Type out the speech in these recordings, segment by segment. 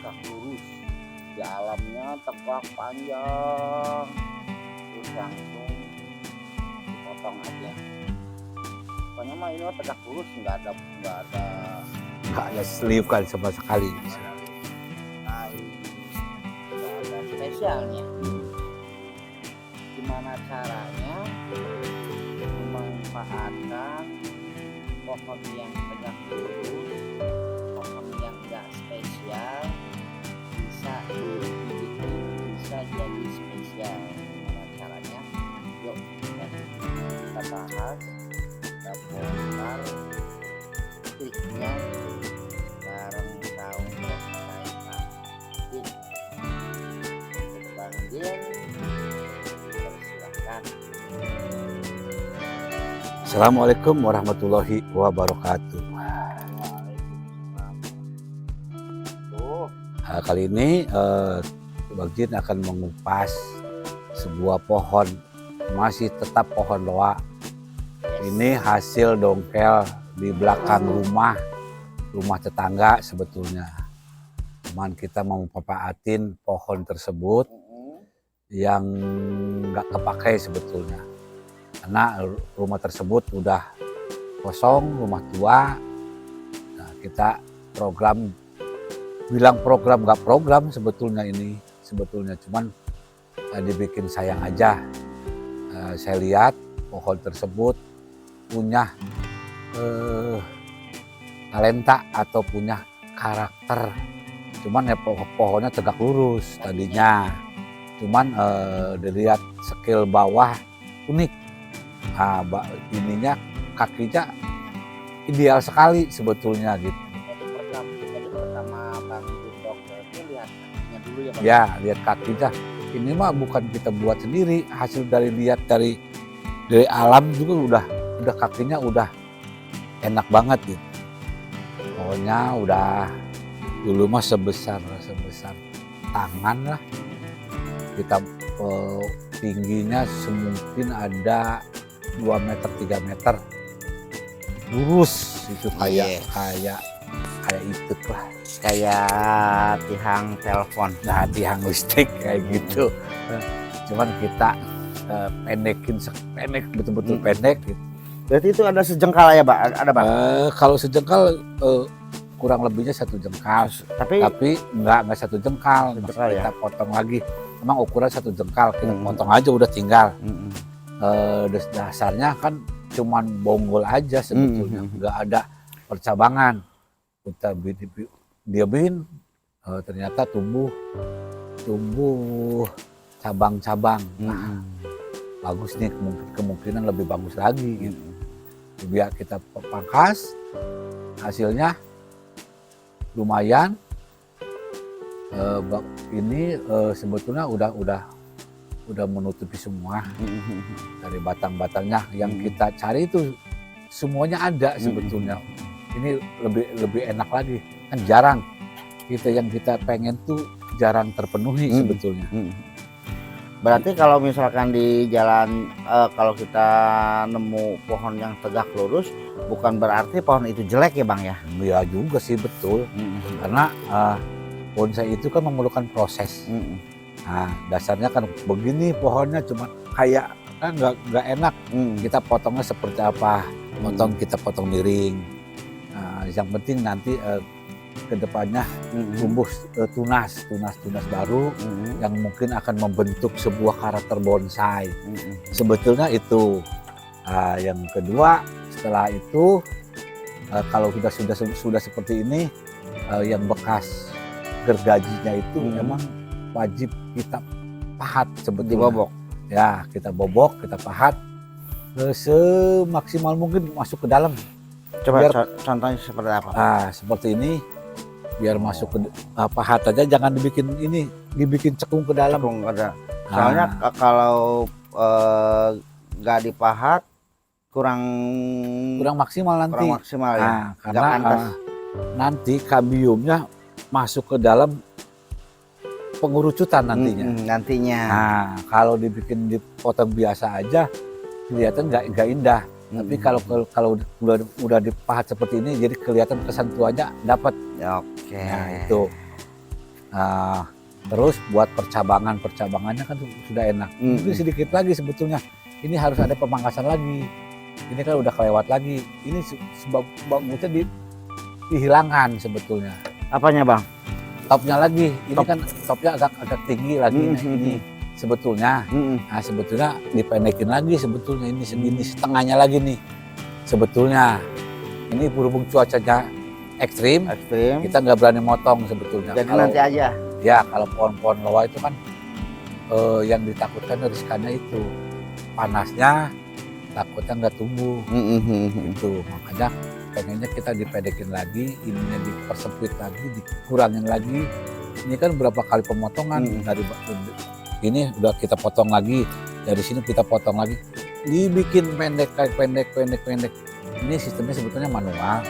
tegak lurus, di alamnya tegak panjang, terus langsung dipotong aja. Pokoknya mah ini tegak lurus, nggak ada Nggak ada selipkan sama sekali. nggak ada spesialnya. Gimana caranya memanfaatkan pohon yang tegak lurus, pohon yang nggak spesial bisa bisa jadi spesial. Gimana caranya? Yuk kita bahas, kita bongkar triknya bareng kaum bonsai Kang Din. Bang Din, silakan. Assalamualaikum warahmatullahi wabarakatuh. Kali ini Bang Jin akan mengupas sebuah pohon, masih tetap pohon loa. Ini hasil dongkel di belakang rumah tetangga sebetulnya. Cuman kita mau memanfaatin pohon tersebut yang nggak kepakai sebetulnya. Karena rumah tersebut udah kosong, rumah tua. Nah, kita bilang program nggak program sebetulnya ini. Sebetulnya cuman dibikin sayang aja. Saya lihat pohon tersebut punya talenta atau punya karakter. Cuman ya pohonnya tegak lurus tadinya. Cuman dilihat skill bawah unik. Nah, ininya kakinya ideal sekali sebetulnya gitu. Jadi pertama Bang Dokter itu lihat kakinya dulu ya Bang? Ya, lihat kakinya. Ini mah bukan kita buat sendiri, hasil dari lihat dari alam juga udah kakinya udah enak banget gitu. Pokoknya udah dulu mah sebesar tangan lah. Kita tingginya semungkin ada 2 meter 3 meter, lurus itu kayak itu lah, Kayak tiang telepon. nah tiang listrik kayak gitu. Cuman kita pendek betul-betul pendek gitu. Berarti itu ada sejengkal ya Bang? Ada Bang? Kalau sejengkal kurang lebihnya 1 jengkal, tapi nggak 1 jengkal, kita potong lagi. Emang ukuran 1 jengkal, kita potong aja udah tinggal. Dasarnya kan cuman bonggol aja sebetulnya, nggak ada percabangan. Kita diamin, ternyata tumbuh cabang-cabang. Nah, bagus nih, kemungkinan lebih bagus lagi gitu. Biar kita pangkas, hasilnya lumayan. Ini sebetulnya udah menutupi semua dari batang-batangnya. Yang kita cari itu semuanya ada sebetulnya. Ini lebih enak lagi, kan jarang yang kita pengen tuh jarang terpenuhi sebetulnya. Berarti kalau misalkan di jalan kalau kita nemu pohon yang tegak lurus, bukan berarti pohon itu jelek ya Bang ya? Ya juga sih, betul. Karena bonsai itu kan memerlukan proses. Nah, dasarnya kan begini pohonnya, cuma kayak kan nggak enak. Kita potongnya seperti apa? Kita potong miring. Nah, yang penting nanti kedepannya tumbuh tunas baru yang mungkin akan membentuk sebuah karakter bonsai. Sebetulnya itu. Yang kedua, setelah itu kalau sudah seperti ini, yang bekas gergajinya itu memang wajib kita pahat sebetulnya. Dibobok. Ya, kita bobok, kita pahat semaksimal mungkin masuk ke dalam. Coba contohnya seperti apa? Seperti ini, biar masuk ke pahat aja, jangan dibikin cekung ke dalam. Soalnya kalau nggak dipahat kurang maksimal nanti. Kurang maksimal ya. Karena nanti kambiumnya masuk ke dalam pengurucutan nantinya. Nah, kalau dibikin dipotong biasa aja kelihatan nggak indah. Tapi kalau udah dipahat seperti ini, jadi kelihatan kesan tuanya dapat. Oke. Nah, itu. Terus buat percabangannya kan sudah enak. Mungkin sedikit lagi sebetulnya. Ini harus ada pemangkasan lagi. Ini kan udah kelewat lagi. Ini sebab bagusnya dihilangkan sebetulnya. Apanya Bang? Topnya lagi. Ini Top. kan topnya agak tinggi lagi. Ini sebetulnya. Nah sebetulnya dipendekin lagi sebetulnya. Ini segini setengahnya lagi nih. Sebetulnya. Ini berhubung cuacanya ekstrim. Kita nggak berani motong sebetulnya. Jadi nanti aja. Ya kalau pohon-pohon loa itu kan yang ditakutkan riskannya itu panasnya, takutnya nggak tumbuh. Itu makanya pengennya kita dipedekin lagi, ininya dipersempit lagi, dikurangin lagi. Ini kan berapa kali pemotongan dari ini udah kita potong lagi, dari sini kita potong lagi, dibikin pendek. Ini sistemnya sebetulnya manual.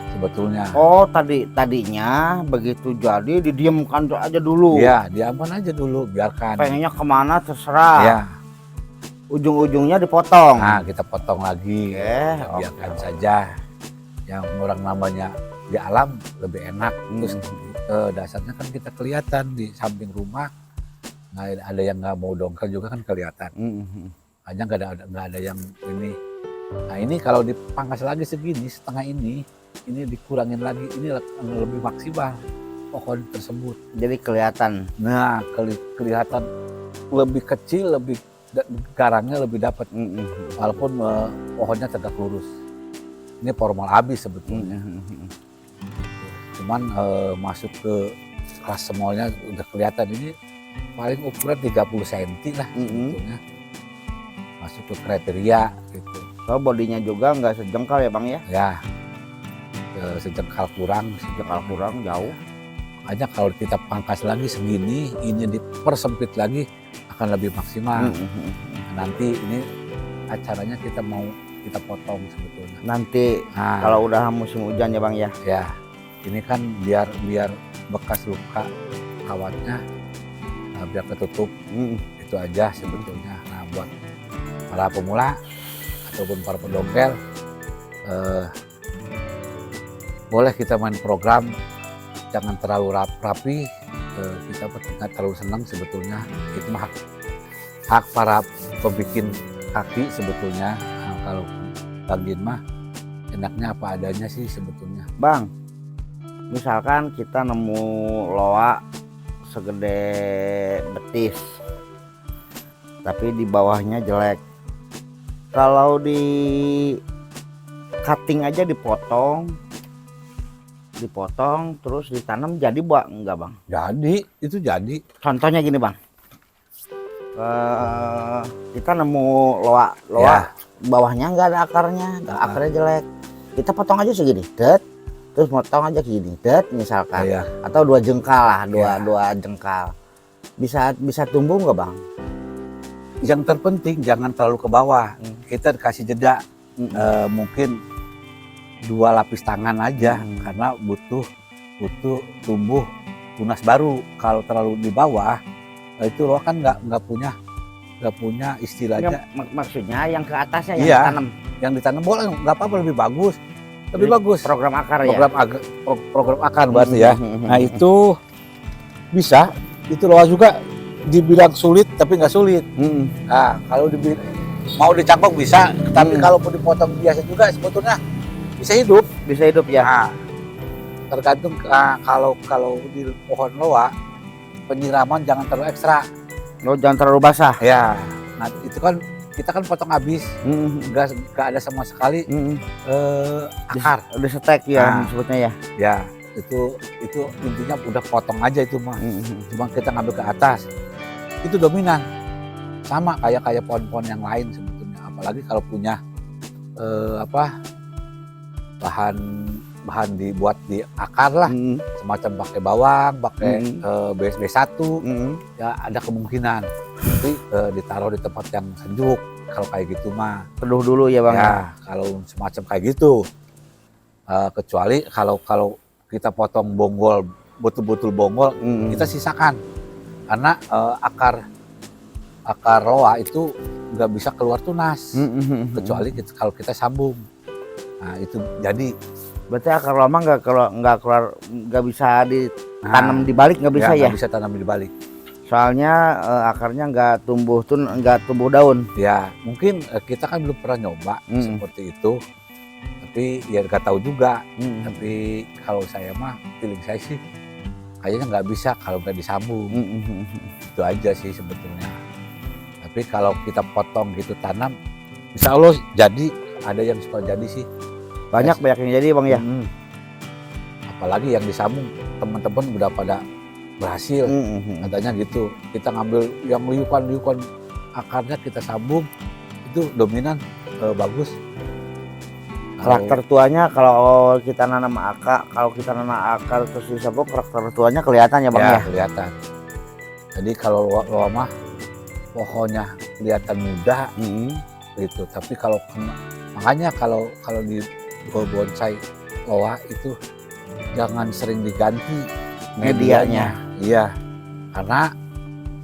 Sebetulnya. Oh tadinya begitu jadi didiamkan aja dulu. Iya, diamkan aja dulu, biarkan. Pengennya kemana terserah. Ya. Ujung-ujungnya dipotong. Nah kita potong lagi, biarkan saja. Yang orang namanya di alam lebih enak. Terus dasarnya kan kita kelihatan di samping rumah. Nggak ada yang nggak mau dongkal juga kan kelihatan. Hanya nggak ada yang ini. Nah ini kalau dipangkas lagi segini setengah ini dikurangin lagi, ini lebih maksimal pohon tersebut. Jadi kelihatan. Nah kelihatan lebih kecil, lebih garangnya lebih dapat. Walaupun pohonnya tegak lurus. Ini formal habis sebetulnya. Cuman masuk ke kelas semolnya udah kelihatan ini paling ukuran 30 cm lah sebetulnya. Masuk ke kriteria gitu. So bodinya juga nggak sejengkal ya Bang ya? Ya. Sejengkal kurang jauh. Hanya kalau kita pangkas lagi segini, ini dipersempit lagi akan lebih maksimal. Nanti ini acaranya kita potong sebetulnya. Nanti kalau udah musim hujan ya Bang ya? Ya, ini kan biar bekas luka kawatnya biar ketutup. Itu aja sebetulnya. Nah buat para pemula ataupun para pendongkel, boleh kita main program, jangan terlalu rapi, kita nggak terlalu senang sebetulnya. Itu mah hak para pembikin kaki sebetulnya. Nah, kalau bagian mah enaknya apa adanya sih sebetulnya. Bang, misalkan kita nemu loa segede betis, tapi di bawahnya jelek. Kalau di cutting aja dipotong terus ditanam jadi enggak Bang? Jadi, itu jadi. Contohnya gini Bang, kita nemu loa Ya. bawahnya nggak ada akarnya, akarnya jelek, kita potong aja segini, terus potong aja gini, misalkan, Ya. atau 2 jengkal lah, Ya. dua jengkal, bisa tumbuh nggak Bang? Yang terpenting jangan terlalu ke bawah. Kita kasih jeda, mungkin 2 lapis tangan aja, karena butuh tumbuh tunas baru. Kalau terlalu di bawah itu loa kan nggak punya istilahnya. Maksudnya yang ke atasnya yang Iya, ditanam, yang ditanam boleh, nggak apa-apa, lebih bagus bagus. program akar ya. Program akar berarti ya. Nah itu bisa, itu loa juga dibilang sulit tapi nggak sulit. Nah kalau mau dicangkok bisa, tapi kalau mau dipotong biasa juga sebetulnya bisa hidup ya. Nah, tergantung kalau di pohon loa penyiraman jangan terlalu ekstra. Jangan terlalu basah. Ya, nah itu kan kita kan potong habis, nggak ada sama sekali akar. Udah setek ya sebutnya ya. Ya, itu intinya udah potong aja itu mah. Cuma kita ngambil ke atas, itu dominan. Sama kayak pohon-pohon yang lain sebetulnya. Apalagi kalau punya bahan dibuat di akar lah, semacam pakai bawang, pakai B1, ya ada kemungkinan. Tapi ditaruh di tempat yang sejuk. Kalau kayak gitu mah Teduh dulu ya Bang. Ya, kalau semacam kayak gitu. Kecuali kalau kita potong bonggol, betul-betul bonggol, kita sisakan. Karena akar loa itu nggak bisa keluar tunas, kecuali kalau kita sambung. Nah itu jadi. Berarti akar lama nggak keluar, nggak bisa tanam di balik nggak bisa ya? Nggak bisa tanam di balik. Soalnya akarnya nggak tumbuh daun. Ya mungkin kita kan belum pernah nyoba seperti itu, tapi ya nggak tahu juga. Tapi kalau saya mah feeling saya sih kayaknya nggak bisa kalau nggak disambung. Itu aja sih sebetulnya. Tapi kalau kita potong gitu tanam, insya Allah jadi. Ada yang suka jadi sih. Banyak yang jadi bang ya. Apalagi yang disambung teman-teman udah pada berhasil. Katanya gitu. Kita ngambil yang liukan akarnya kita sambung, itu dominan bagus. Karakter tuanya kalau kita nanam akar terus disambung, karakter tuanya kelihatan ya bang ya? Kelihatan. Jadi kalau loa mah pohonnya kelihatan muda gitu, tapi kalau makanya kalau di bonsai loa itu jangan sering diganti medianya. Iya, karena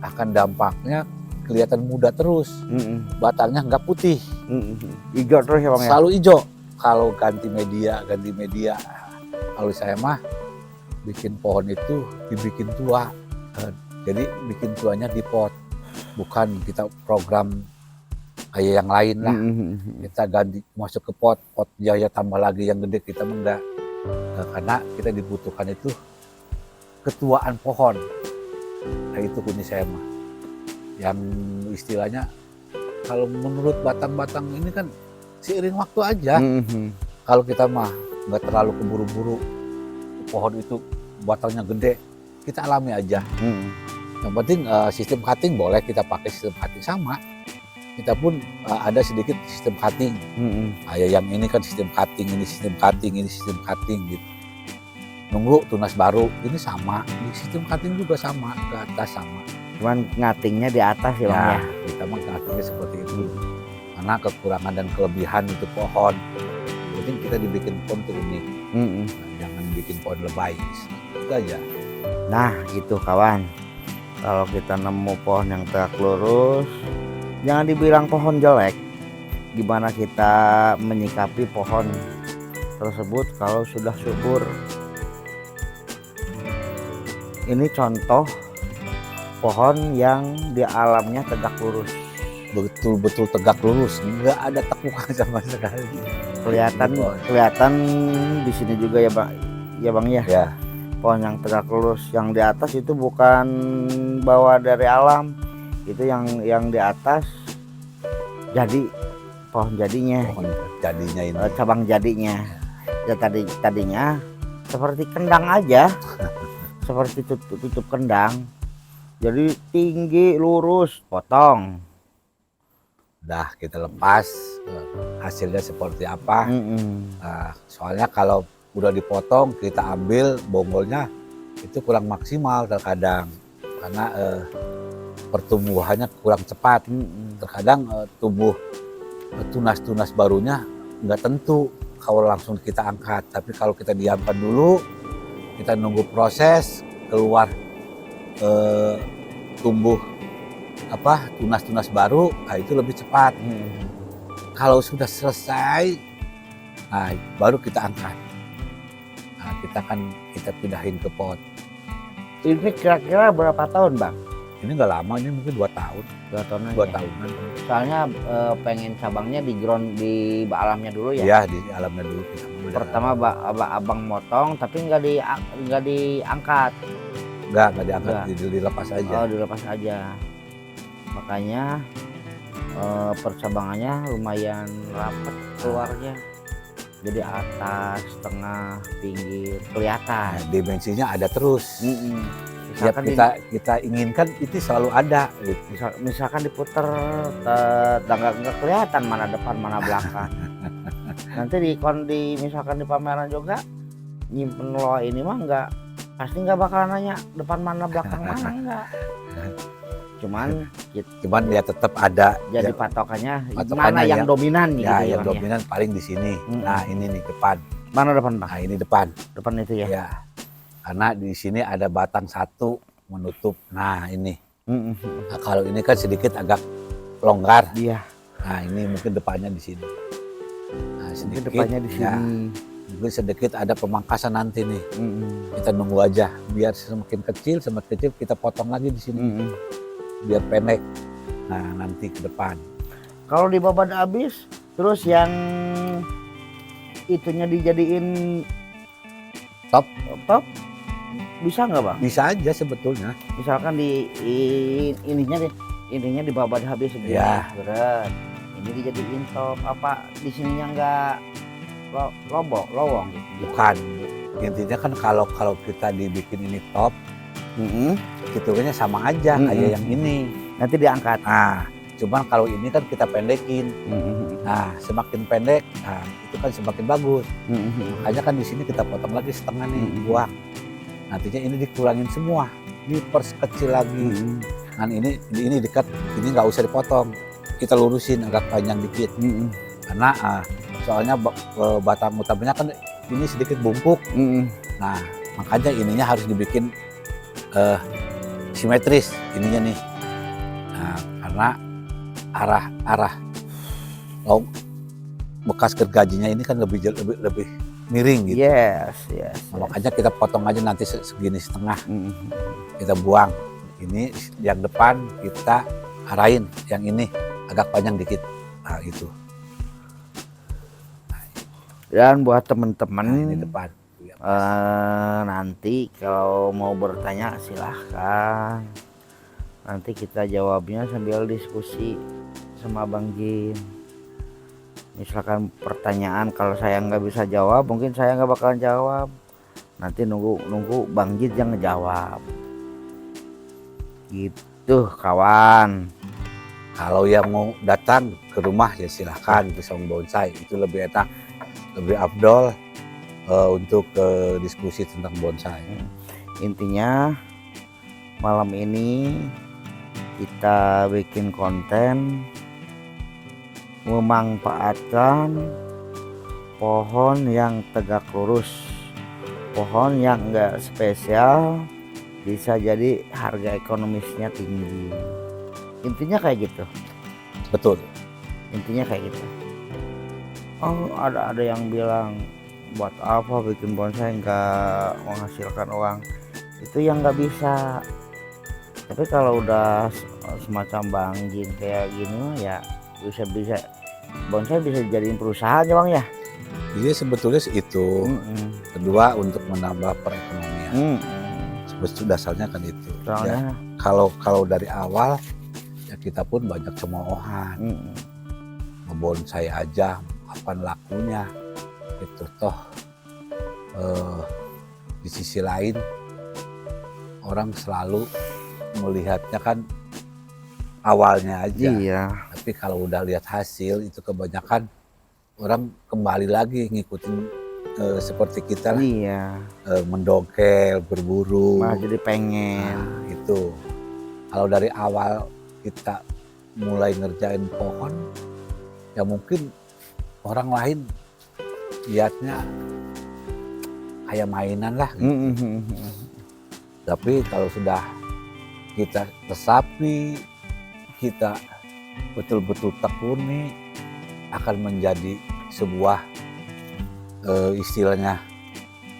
akan dampaknya kelihatan muda terus. Batangnya nggak putih. Hijau terus ya bang ya? Selalu hijau. Kalau ganti media. Kalau saya mah bikin pohon itu dibikin tua. Jadi bikin tuanya di pot. Bukan kita program kayak yang lain lah. Kita ganti masuk ke pot ya tambah lagi yang gede, kita enggak. Karena kita dibutuhkan itu ketuaan pohon. Nah itu kunci saya mah. Yang istilahnya kalau menurut batang-batang ini kan seiring waktu aja. Kalau kita mah nggak terlalu keburu-buru, pohon itu batangnya gede, kita alami aja. Yang penting sistem cutting boleh kita pakai sistem cutting sama. Kita pun ada sedikit sistem cutting. Kayak yang ini kan sistem cutting, ini sistem cutting, ini sistem cutting gitu. Nunggu tunas baru, ini sama. Di sistem cutting juga sama, ke atas sama. Cuman ngatingnya di atas ya bang ya? Kita mah ngatingnya seperti itu. Karena kekurangan dan kelebihan itu pohon. Yang penting kita dibikin pohon tuh unik. Jangan bikin pohon lebay. Itu aja. Nah gitu kawan. Kalau kita nemu pohon yang tegak lurus, jangan dibilang pohon jelek. Gimana kita menyikapi pohon tersebut kalau sudah subur. Ini contoh pohon yang di alamnya tegak lurus. Betul-betul tegak lurus, nggak ada tekukan sama sekali. Kelihatan di sini juga ya bang ya. Ya. Pohon yang tegak lurus, yang di atas itu bukan bawa dari alam, itu yang di atas jadi pohon jadinya. Pohon jadinya ini. Cabang jadinya. Ya tadinya seperti kendang aja. Seperti tutup kendang, jadi tinggi lurus, potong. Udah kita lepas hasilnya seperti apa. Nah, soalnya kalau udah dipotong kita ambil bonggolnya itu kurang maksimal terkadang karena pertumbuhannya kurang cepat. Terkadang tumbuh tunas-tunas barunya nggak tentu kalau langsung kita angkat, tapi kalau kita diamkan dulu, kita nunggu proses keluar tumbuh tunas-tunas baru, nah itu lebih cepat. Kalau sudah selesai, nah baru kita angkat. Nah kita pindahin ke pot. Ini kira-kira berapa tahun bang? Ini nggak lama, ini mungkin 2 tahun. 2 tahunan. 2 tahunan. Soalnya pengen cabangnya di ground di alamnya dulu ya? Iya di alamnya dulu kita. Pertama abang motong tapi nggak diangkat. Nggak diangkat, dilepas aja. Oh dilepas aja. Makanya percabangannya lumayan rapat keluarnya. Jadi atas, tengah, pinggir kelihatan. Nah, dimensinya ada terus. Misalkan kita inginkan itu selalu ada. Gitu. Misalkan diputer nggak kelihatan mana depan mana belakang. Nanti misalkan di pameran juga nyimpen loa ini mah pasti nggak bakalan nanya depan mana belakang mana enggak. Cuman ya tetap ada. Jadi patokannya mana yang dominan gitu. Ya yang dominan paling di sini. Nah ini nih depan. Mana depan bang? Nah ini depan. Depan itu ya. Ya. Karena di sini ada batang satu menutup. Nah ini. Nah, kalau ini kan sedikit agak longgar. Iya. Nah ini mungkin depannya di sini. Nah sedikit depannya di sini. mungkin sedikit ada pemangkasan nanti nih. Kita nunggu aja biar semakin kecil kita potong lagi di sini biar pendek. Nah nanti ke depan. Kalau dibabat habis, terus yang itunya dijadiin Top bisa nggak bang? bisa aja sebetulnya. Misalkan ininya dibabat habis segini, Ya. berat. Ini dijadiin top apa di sininya nggak lowong gitu. Bukan. Intinya kan kalau kita dibikin ini top, hitungannya sama aja kayak yang ini. Nanti diangkat. Nah, cuman kalau ini kan kita pendekin. Nah, semakin pendek, nah itu kan semakin bagus. Makanya kan di sini kita potong lagi setengah nih, buang. Nantinya ini dikurangin semua, diperkecil lagi. Dan ini dekat, ini nggak usah dipotong. Kita lurusin agak panjang dikit. Karena soalnya batang utamanya kan ini sedikit bungkuk. Nah, makanya ininya harus dibikin simetris ininya nih. Nah, karena arah bekas gergajinya ini kan lebih miring gitu. Yes. Nah, makanya kita potong aja nanti segini setengah. Kita buang. Ini yang depan kita arahin, yang ini agak panjang dikit. Nah, itu. Dan buat Nah, teman-teman ini depan. nanti kalau mau bertanya silahkan. Nanti kita jawabnya sambil diskusi sama Bang Jin. Misalkan pertanyaan kalau saya nggak bisa jawab, mungkin saya nggak bakalan jawab. Nanti nunggu Bang Jin yang ngejawab. Gitu kawan. Kalau yang mau datang ke rumah ya silahkan ke Saung Bonsai, itu lebih enak, lebih afdol untuk diskusi tentang bonsai. Intinya malam ini kita bikin konten memanfaatkan pohon yang tegak lurus, pohon yang enggak spesial, bisa jadi harga ekonomisnya tinggi. Intinya kayak gitu. Betul. Intinya kayak gitu. Oh, ada yang bilang buat apa bikin bonsai nggak menghasilkan uang? Itu yang nggak bisa. Tapi kalau udah semacam Bang Jin kayak gini mah ya bisa bonsai bisa dijadiin perusahaan ya Bang ya. Jadi sebetulnya itu. Kedua untuk menambah perekonomian. Sebetulnya dasarnya kan itu. Soalnya Ya, kalau dari awal ya kita pun banyak cemoohan. Ngebonsai aja kapan lakunya itu toh. Di sisi lain orang selalu melihatnya kan awalnya aja. iya. Tapi kalau udah lihat hasil itu kebanyakan orang kembali lagi ngikutin seperti kita lah, Iya. mendongkel, berburu. Malah jadi pengen. Nah, itu kalau dari awal kita mulai ngerjain pohon ya mungkin orang lain lihatnya kayak mainan lah gitu. Tapi kalau sudah kita resapi, kita betul-betul tekuni, akan menjadi sebuah istilahnya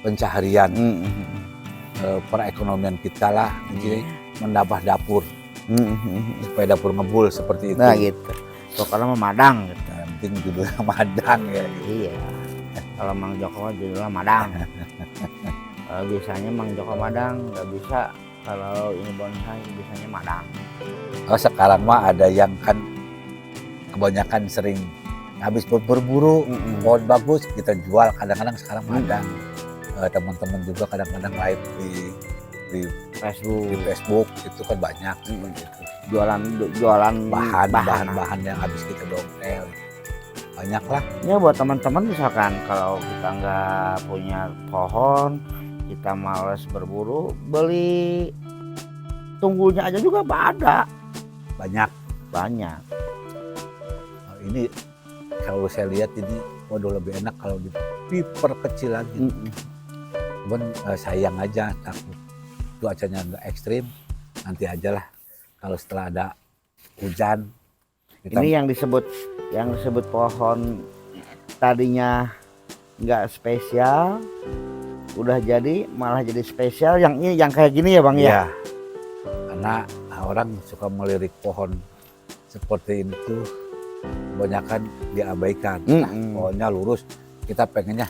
pencaharian perekonomian kita lah. Jadi menambah dapur supaya dapur ngebul seperti itu. Nah gitu. Pokoknya memadang gitu. Yang penting judulnya madang ya. Iya. Kalau Mang Joko judulnya Madang. Biasanya Mang Joko Madang, nggak bisa kalau ini bonsai biasanya Madang. Oh, sekarang mah ada yang kan kebanyakan sering habis berburu pohon bagus kita jual, kadang-kadang sekarang madang. Teman-teman juga kadang-kadang live di Facebook itu kan banyak seperti itu. Jualan bahan yang habis kita dongkel banyak lah. Ya buat teman-teman misalkan kalau kita nggak punya pohon, kita males berburu, beli tunggulnya aja juga ada. Banyak. Nah, ini kalau saya lihat ini waduh lebih enak kalau diperkecil lagi. Cuman sayang aja takut cuacanya nggak ekstrim, nanti aja lah kalau setelah ada hujan. Ini yang disebut pohon tadinya nggak spesial, udah jadi malah jadi spesial. Yang ini yang kayak gini ya Bang ya. Iya. Karena orang suka melirik pohon seperti itu kebanyakan diabaikan. Nah, pohonnya lurus, kita pengennya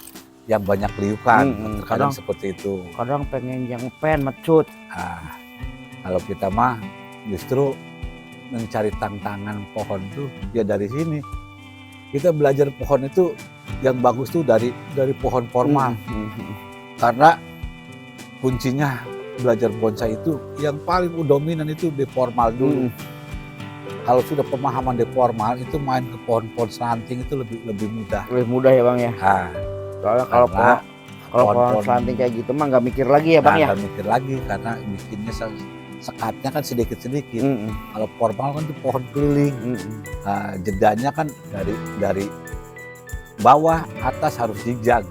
yang banyak liukan. Kadang seperti itu. Kadang pengen yang mecut. Nah, kalau kita mah justru mencari tantangan pohon tuh ya dari sini. Kita belajar pohon itu yang bagus tuh dari pohon formal. Karena kuncinya belajar bonsai itu yang paling dominan itu di formal dulu. Kalau sudah pemahaman di formal itu main ke pohon-pohon selanting itu lebih mudah. Lebih mudah ya Bang ya. Nah, Soalnya kalau pohon selanting kayak gitu mah nggak mikir lagi ya Bang ya. Nggak mikir lagi karena bikinnya sekatnya kan sedikit-sedikit. Kalau formal kan itu pohon keliling. Nah, jedanya kan dari bawah atas harus zigzag.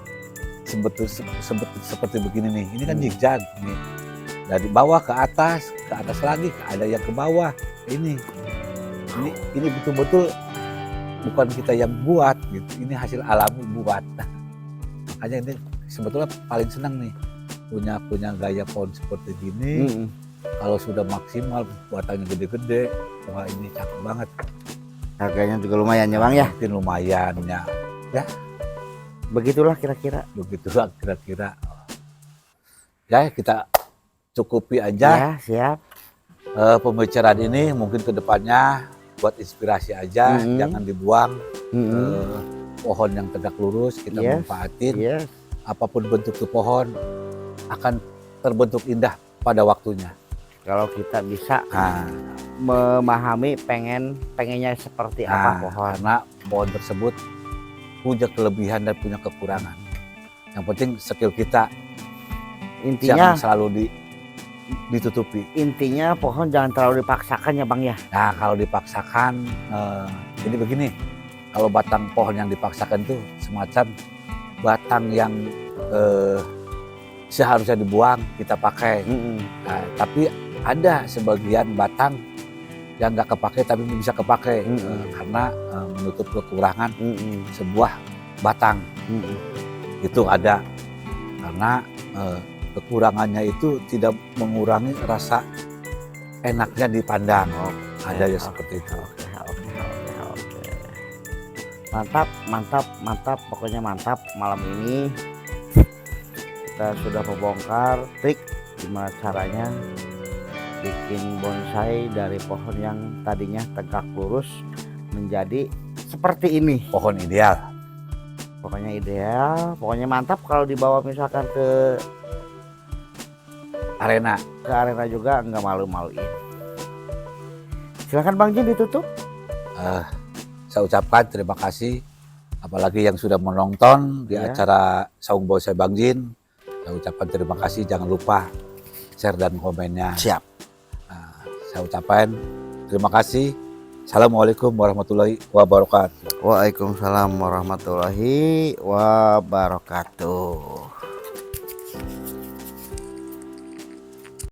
Seperti begini nih. Ini kan zigzag nih. Dari bawah ke atas lagi, ada yang ke bawah. Ini betul-betul bukan kita yang buat gitu. Ini hasil alami buat. Makanya ini sebetulnya paling senang nih punya gaya pohon seperti gini. Kalau sudah maksimal batangnya gede-gede, wah ini cakep banget. Harganya juga lumayan ya Bang ya. Mungkin lumayan ya. Begitulah kira-kira. Ya kita cukupi aja. Ya, siap. Pembicaraan ini mungkin kedepannya buat inspirasi aja, jangan dibuang. Pohon yang tegak lurus kita manfaatin. Apapun bentuk tuh pohon akan terbentuk indah pada waktunya. Kalau kita bisa memahami pengennya seperti apa pohon. Karena pohon tersebut punya kelebihan dan punya kekurangan. Yang penting skill kita intinya jangan selalu ditutupi. Intinya pohon jangan terlalu dipaksakan ya Bang ya. Nah kalau dipaksakan jadi begini, kalau batang pohon yang dipaksakan itu semacam batang yang seharusnya dibuang kita pakai. Nah, tapi ada sebagian batang yang nggak kepake tapi bisa kepake karena menutup kekurangan sebuah batang. Itu ada karena kekurangannya itu tidak mengurangi rasa enaknya dipandang. Ada ya seperti itu. Oke. Mantap, pokoknya mantap. Malam ini kita sudah membongkar trik gimana caranya bikin bonsai dari pohon yang tadinya tegak lurus menjadi seperti ini. Pohon ideal. Pokoknya mantap kalau dibawa misalkan ke arena juga nggak malu-maluin. Silakan Bang Jin ditutup. Saya ucapkan terima kasih, apalagi yang sudah menonton di acara Saung Bonsai Bang Jin. Saya ucapkan terima kasih, jangan lupa share dan komennya. Siap. Saya ucapkan terima kasih. Assalamualaikum warahmatullahi wabarakatuh. Waalaikumsalam warahmatullahi wabarakatuh.